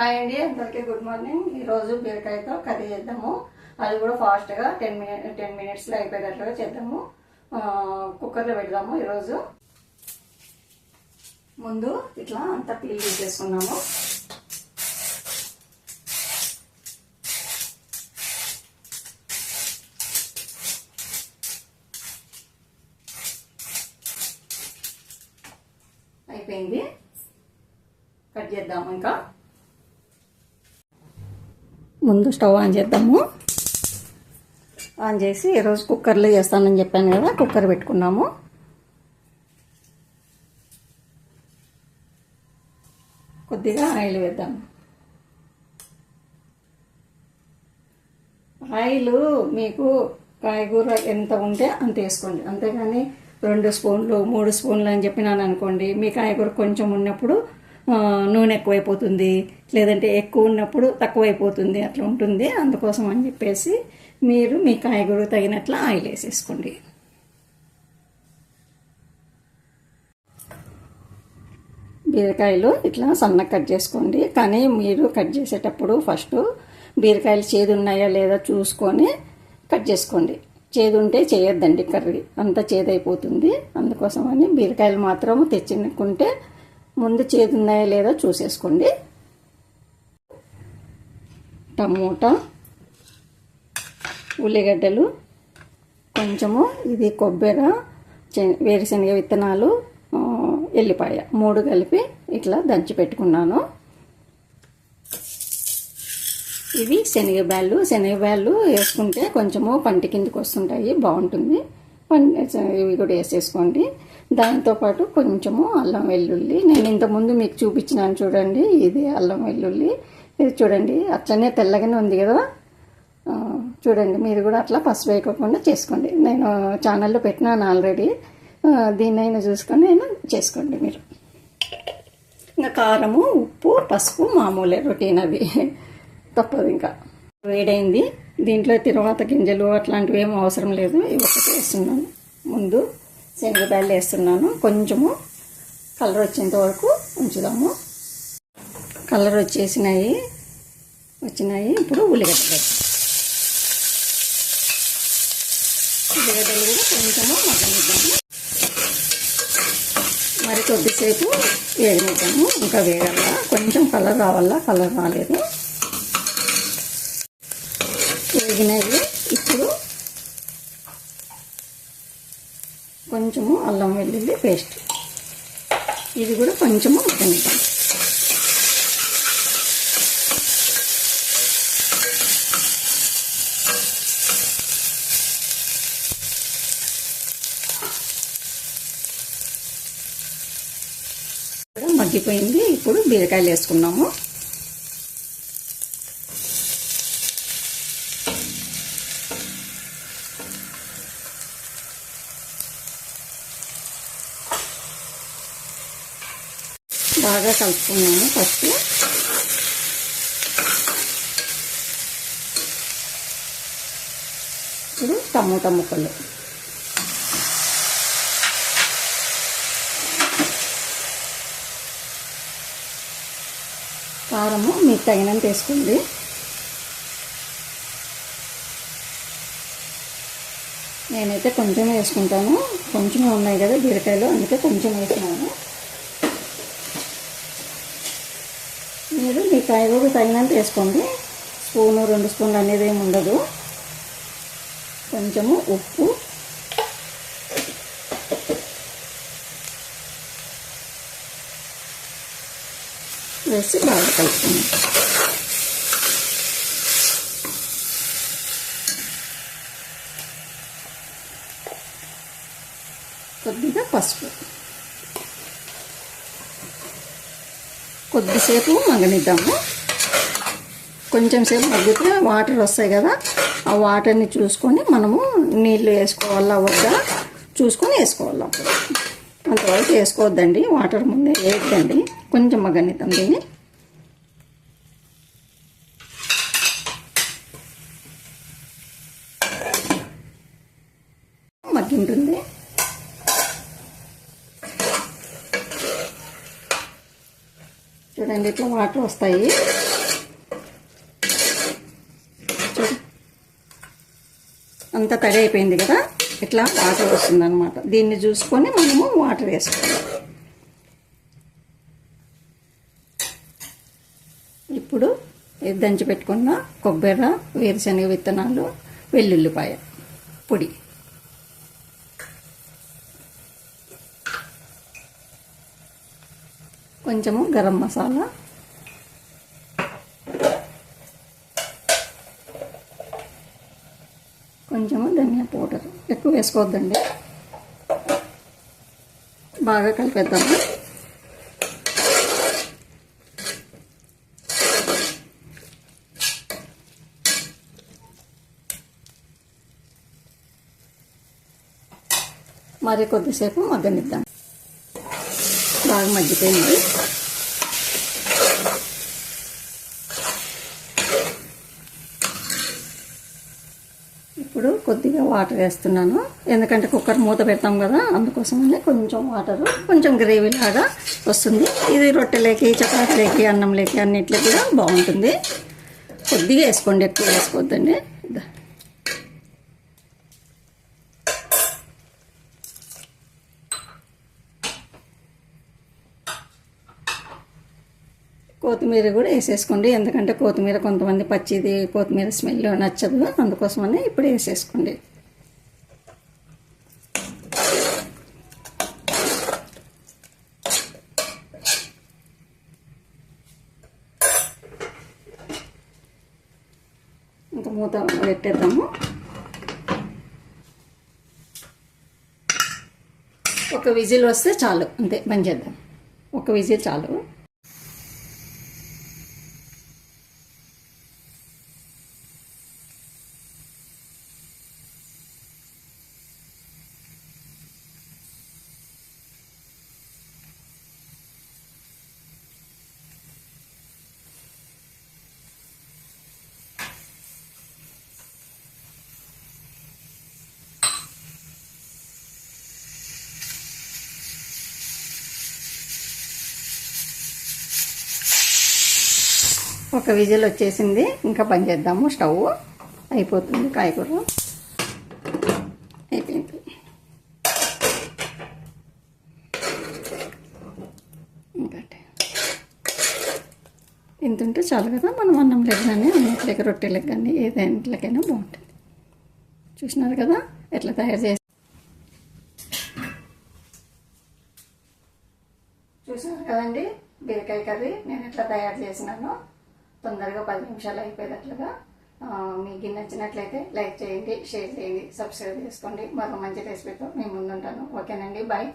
Hi అండి, అందరికీ good morning. ఈరోజు బీరకాయతో కర్రీ చేద్దాము. అది కూడా ఫాస్ట్గా 10 మినిట్స్లో అయిపోయేటట్లుగా చేద్దాము. కుక్కర్లో పెడదాము. ఈరోజు ముందు ఇట్లా అంతా పీల్ చేసేసుకున్నాము. అయిపోయింది, కట్ చేద్దాము. ఇంకా ముందు స్టవ్ ఆన్ చేద్దాము. ఆన్ చేసి ఈరోజు కుక్కర్లో చేస్తానని చెప్పాను కదా, కుక్కర్ పెట్టుకున్నాము. కొద్దిగా ఆయిల్ వేద్దాము. ఆయిల్ మీకు కాయగూర ఎంత ఉంటే అంత వేసుకోండి, అంతేగాని 2 స్పూన్లు 3 స్పూన్లు అని చెప్పినాను అనుకోండి, మీ కాయగూర కొంచెం ఉన్నప్పుడు నూనె ఎక్కువైపోతుంది, లేదంటే ఎక్కువ ఉన్నప్పుడు తక్కువైపోతుంది, అట్లా ఉంటుంది. అందుకోసం అని చెప్పేసి మీరు మీ కాయగూర తగినట్లు ఆయిల్ వేసేసుకోండి. బీరకాయలు ఇట్లా సన్నగా కట్ చేసుకోండి. కానీ మీరు కట్ చేసేటప్పుడు ఫస్ట్ బీరకాయలు చేదు ఉన్నాయా లేదా చూసుకొని కట్ చేసుకోండి. చేదు ఉంటే చేయొద్దండి, కర్రీ అంతా చేదైపోతుంది. అందుకోసమని బీరకాయలు మాత్రం తెచ్చుకుంటే ముందు చేదు ఉన్నాయా లేదా చూసేసుకోండి. టమోటా, ఉల్లిగడ్డలు, కొంచెము ఇది కొబ్బరి, వేరుశనగ విత్తనాలు, ఎల్లిపాయ 3 కలిపి ఇట్లా దంచి పెట్టుకున్నాను. ఇవి శనగబ్యాళ్ళు వేసుకుంటే కొంచెము పంటి కిందకి వస్తుంటాయి, బాగుంటుంది. ఇవి కూడా వేసేసుకోండి. దాంతోపాటు కొంచెము అల్లం వెల్లుల్లి, నేను ఇంతకుముందు మీకు చూపించినాను చూడండి, ఇది అల్లం వెల్లుల్లి. ఇది చూడండి అట్లనే తెల్లగానే ఉంది కదా, చూడండి. మీరు కూడా అట్లా పసుపు వేయకుండా చేసుకోండి. నేను ఛానల్లో పెట్టినాను ఆల్రెడీ, దీన్నైనా చూసుకొని అయినా చేసుకోండి మీరు. ఇంకా కారము, ఉప్పు, పసుపు మామూలే, రొటీన్, అవి తప్పదు. ఇంకా వేడైంది. దీంట్లో తిరువాత గింజలు అట్లాంటివి ఏమీ అవసరం లేదు. ఇవి ఒకటి వేస్తున్నాను. ముందు శనగబ్యాళ్ళు వేస్తున్నాను. కొంచెము కలర్ వచ్చేంత వరకు ఉంచుదాము. కలర్ వచ్చినాయి. ఇప్పుడు ఉల్లిగడ్డలు కూడా కొంచెము మగ్గనిద్దాము. మరి కొద్దిసేపు వేగనిద్దాము. ఇంకా వేగల్లా, కొంచెం కలర్ రావాలా, కలర్ రాలేదు. వేగినవి. ఇప్పుడు కొంచెము అల్లం వెల్లుల్లి పేస్ట్, ఇది కూడా కొంచెము మగ్గనిద్దాం. మగ్గిపోయింది. ఇప్పుడు బీరకాయలు వేసుకున్నాము. బాగా కలుపుకున్నాము. ఫస్ట్ ఇప్పుడు టమోటా ముక్కలు, కారము మీకు తగినంత వేసుకోండి. నేనైతే కొంచెం వేసుకుంటాను, కొంచెమే ఉన్నాయి కదా బీరకాయలు, అందుకే కొంచెం వేసినాను. మీరు మీ కాయగూర తగినంత వేసుకోండి. స్పూను 2 స్పూన్లు అనేది ఏమి ఉండదు. కొంచెము ఉప్పు, వేసి బాగా కలుపుకుందాం. కొద్దిగా పసుపు, కొద్దిసేపు మగ్గనిద్దాము. కొంచెం సేపు మగ్గితే వాటర్ వస్తాయి కదా, ఆ వాటర్ని చూసుకొని మనము నీళ్ళు వేసుకోవాలా వద్దా చూసుకొని వేసుకోవాలి. అప్పుడు అంతవరకు వేసుకోవద్దండి, వాటర్ ముందే వేయద్దండి. కొంచెం మగ్గనిద్దాం దీన్ని. మగ్గింటుంది. కదండి, ఇట్లా వాటర్ వస్తాయి. చూడు, అంతా తడి అయిపోయింది కదా, ఇట్లా వాటర్ వస్తుంది అనమాట. దీన్ని చూసుకొని మనము వాటర్ వేసుకోవాలి. ఇప్పుడు దంచి పెట్టుకున్న కొబ్బరి, వేరుశనగ విత్తనాలు, వెల్లుల్లిపాయ పొడి, కొంచెము గరం మసాలా, కొంచెము ధనియా పౌడర్. ఎక్కువ వేసుకోవద్దండి. బాగా కలిపేద్దాము. మరి కొద్దిసేపు మగ్గనిద్దాం. బాగా మగ్గిపోయింది. ఇప్పుడు కొద్దిగా వాటర్ వేస్తున్నాను, ఎందుకంటే కుక్కర్ మూత పెడతాం కదా, అందుకోసమని కొంచెం వాటరు, కొంచెం గ్రేవీ లాగా వస్తుంది. ఇది రొట్టెలేకి, చపాతీలేకి, అన్నంలేకి అన్నిట్లకి కూడా బాగుంటుంది. కొద్దిగా వేసుకోండి, ఎక్కువ వేసుకోవద్దండి. కొత్తిమీర కూడా వేసేసుకోండి, ఎందుకంటే కొత్తిమీర కొంతమంది పచ్చిది కొత్తిమీర స్మెల్ నచ్చదు, అందుకోసమని ఇప్పుడు వేసేసుకోండి. ఇంకా మూత పెట్టేద్దాము. ఒక విజిల్ వస్తే చాలు, అంతే, బంద్ చేద్దాం. ఒక విజిల్ చాలు. ఒక విజిల్ వచ్చేసింది, ఇంకా బంద్ చేద్దాము. స్టవ్ అయిపోతుంది. కాయగూర అయిపోయింది. ఇంకటే ఇంత ఉంటే చాలు కదా, మనం అన్నంలోకి కానీ అన్నిట్లకి రొట్టెలకు కానీ ఏదైనాకైనా బాగుంటుంది. చూసినారు కదా ఎట్లా తయారు చేసి. చూసినారు కదండి బీరకాయ కర్రీ నేను ఎట్లా తయారు చేసినానో. తొందరగా 10 నిమిషాలు అయిపోయేటట్లుగా. మీకు నచ్చినట్లయితే లైక్ చేయండి, షేర్ చేయండి, సబ్స్క్రైబ్ చేసుకోండి. మరో మంచి రెసిపీతో మేము ముందుంటాను. ఓకేనండి, బాయ్.